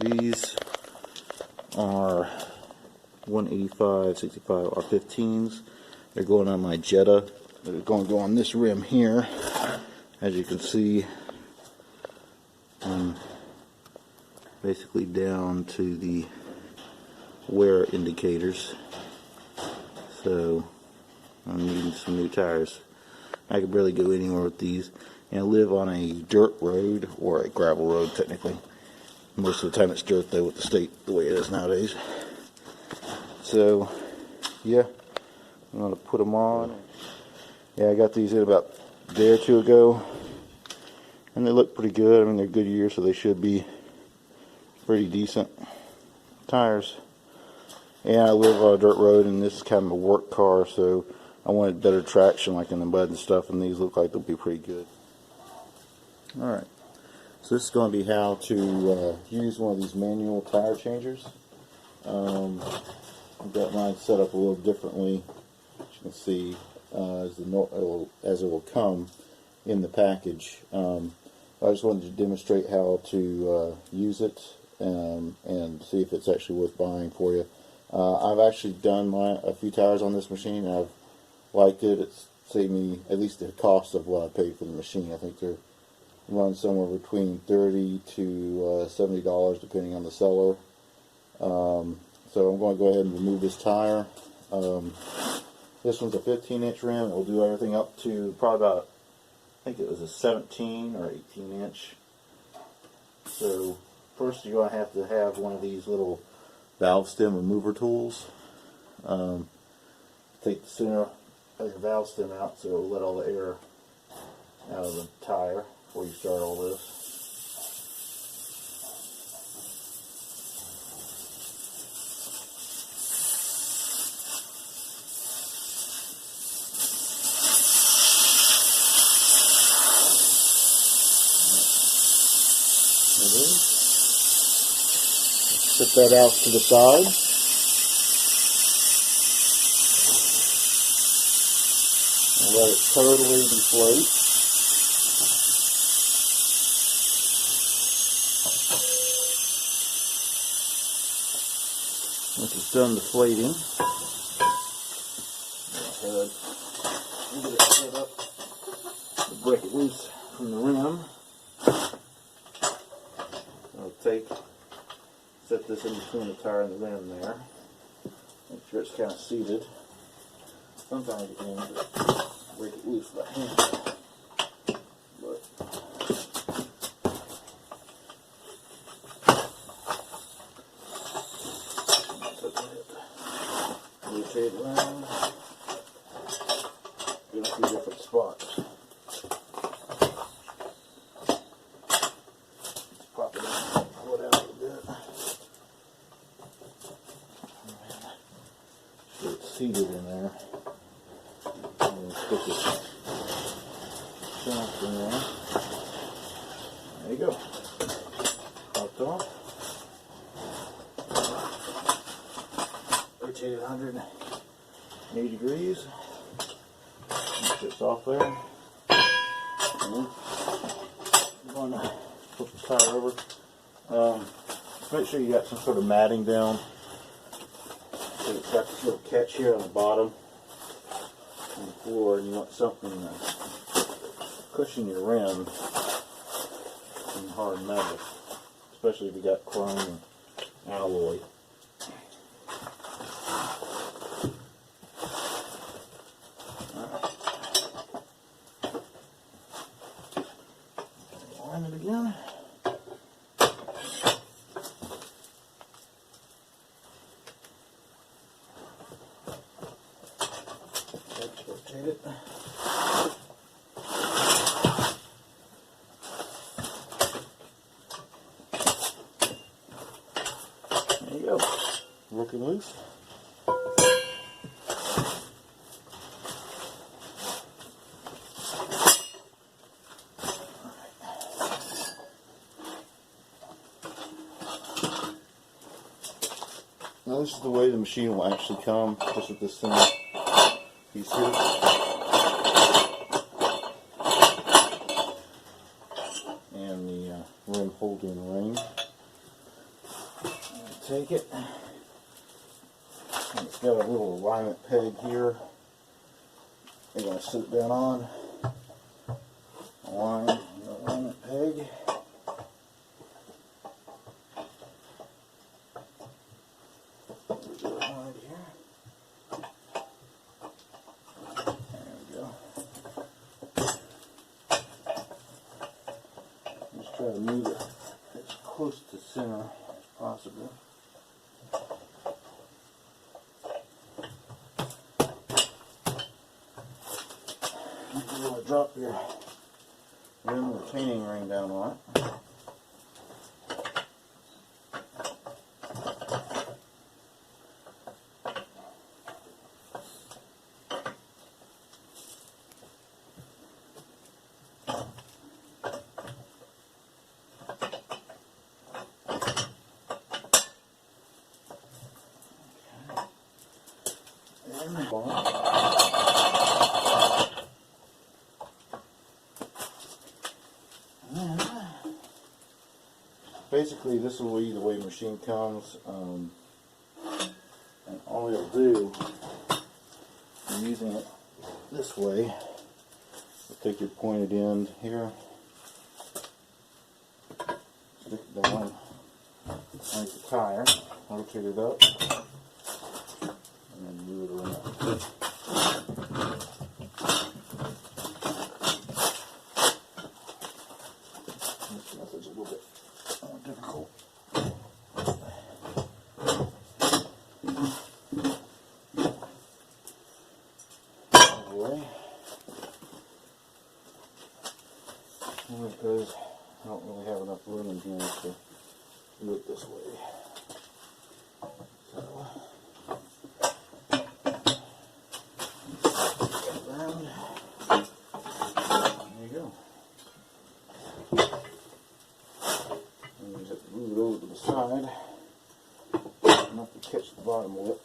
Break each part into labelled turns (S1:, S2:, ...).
S1: These are 185/65 R15s. They're going on my Jetta. They're going to go on this rim here, as you can see, basically down to the wear indicators. So I'm needing some new tires. I could barely go anywhere with these, and I live on a dirt road, or a gravel road technically. Most of the time it's dirt though, with the state the way it is nowadays. So yeah, I'm going to put them on. Yeah, I got these in about a day or two ago, and they look pretty good. I mean, they're good years, so they should be pretty decent tires. And I live on a dirt road, and this is kind of a work car, so I wanted better traction like in the mud and stuff, and these look like they'll be pretty good. Alright, so this is going to be how to use one of these manual tire changers. I've got mine set up a little differently, as you can see, as it will come in the package. I just wanted to demonstrate how to use it and see if it's actually worth buying for you. I've actually done a few tires on this machine, and I've liked it. It's saved me at least the cost of what I paid for the machine. I think they're run somewhere between $30 to $70 depending on the seller. So I'm going to go ahead and remove this tire. This one's a 15-inch rim. It will do everything up to probably about, I think it was a 17 or 18-inch. So first you're going to have one of these little valve stem remover tools. Take the center of your valve stem out so it will let all the air out of the tire before you start all this. Set that out to the side. And let it totally deflate. Once it's done deflating, go ahead and get it set up to break it loose from the rim. Set this in between the tire and the rim there. Make sure it's kind of seated. Sometimes you can just break it loose by hand. But rotate it around. Get a few different spots. Pop it out, pull it out a little bit. So it's seated in there. And stick it shaft in there. There you go. Popped off. Rotate it 180 degrees. Make sure it's off there. And I'm going to flip the tire over. Make sure you got some sort of matting down. So it's got this little catch here on the bottom on the floor, and you want something to cushion your rim in hard metal, especially if you got chrome and alloy. Line it again. Rotate it. There you go. Working loose. Now this is the way the machine will actually come, just with this center piece here. And the rim holding ring. take it. And it's got a little alignment peg here. You're going to sit it down on. Align the alignment peg. Right here. There we go. Just try to move it as close to center as possible. You want to drop your rim retaining ring down on it. Basically, this will be the way the machine comes, and all it'll do, using it this way, you'll take your pointed end here, stick it down like the tire, rotate it up, and then move it around. This method's a little bit more difficult. Because I don't really have enough room in here to do it this way. So, around. There you go. And you just have to move it over to the side, enough to catch the bottom of it.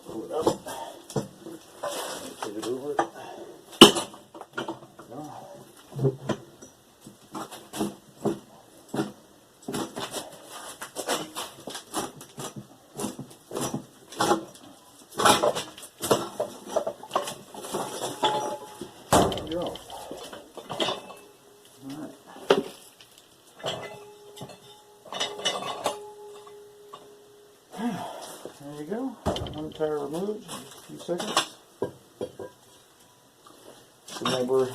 S1: Pull it up, rotate it over. There you go. One tire removed in just a few seconds. Remember,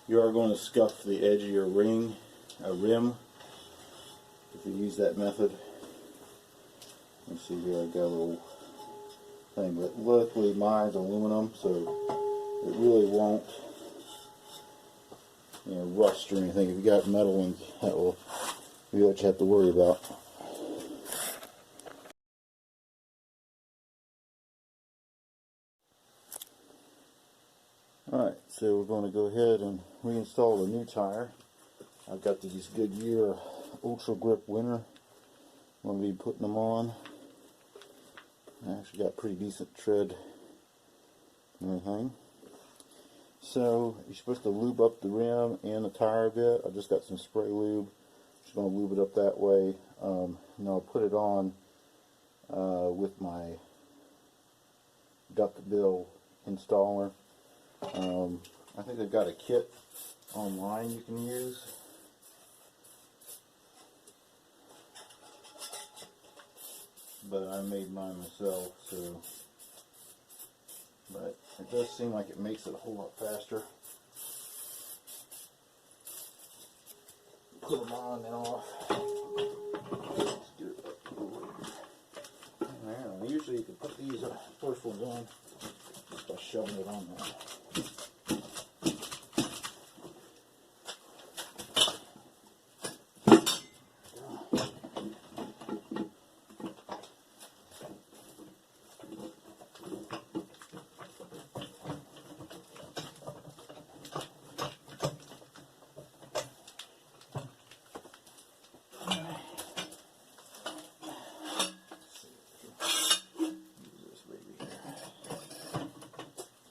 S1: you are going to scuff the edge of your rim if you use that method. Let's see here, I got a little thing, but luckily mine's aluminum, so it really won't, rust or anything. If you got metal ones, that will be what you have to worry about. Alright, so we're going to go ahead and reinstall the new tire. I've got these Goodyear Ultra Grip Winter. I'm going to be putting them on. I actually got pretty decent tread and everything. So you're supposed to lube up the rim and the tire a bit. I just got some spray lube. Just going to lube it up that way. And I'll put it on with my duck bill installer. I think they've got a kit online you can use. But I made mine myself, so. But it does seem like it makes it a whole lot faster. Put them on and off. Let's get it up. Now, usually you can put these first ones on just by shoving it on there.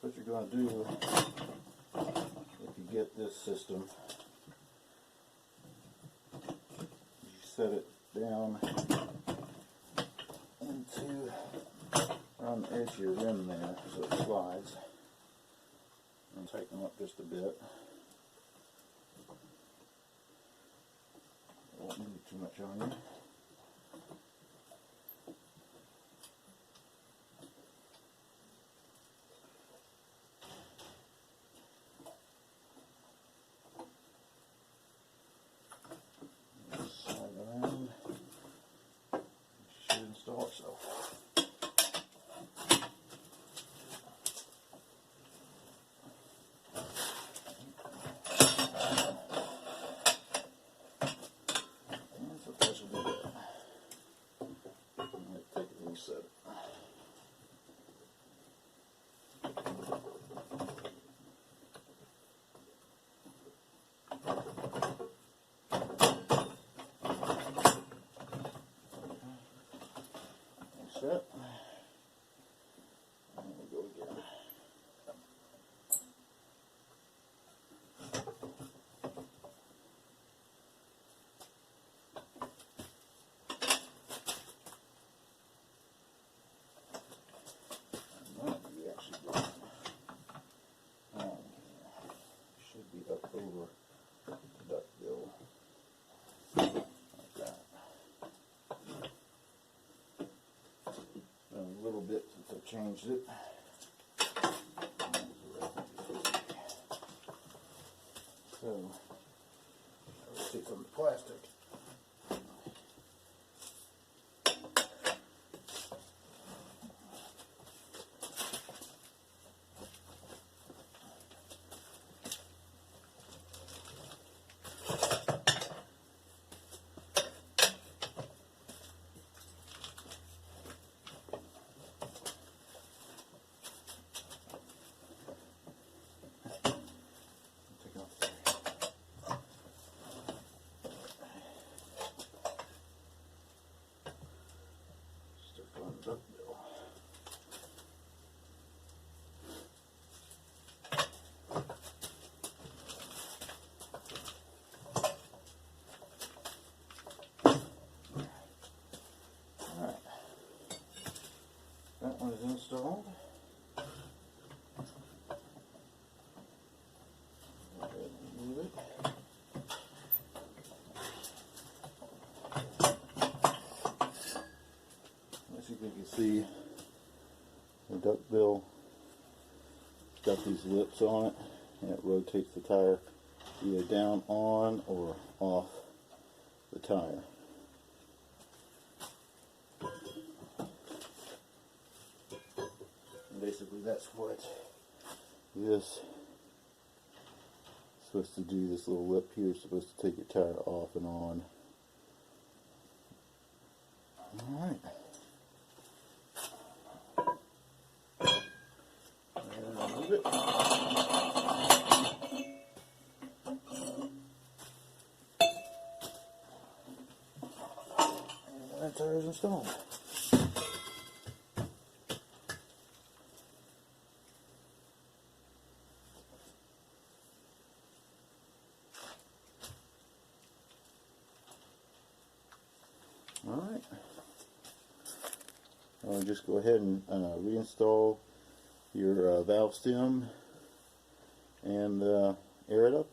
S1: What you're going to do, if you get this system, you set it down into around the edge of your rim there so it slides. And tighten them up just a bit. Won't need too much on you. Slide around. Should install itself. Set. And we go again. And we actually go on here. Should be up over the duck bill. Like that. A little bit since I changed it. So, I'll take some plastic. Duck bill. Alright. That one is installed. Go ahead and move it. Let's see if you can see the duck bill. It's got these lips on it, and it rotates the tire either down on or off the tire. And basically that's what this is supposed to do. This little lip here is supposed to take your tire off and on. Alright. Move it. And that tire is installed. Alright. I'll just go ahead and reinstall your valve stem and air it up.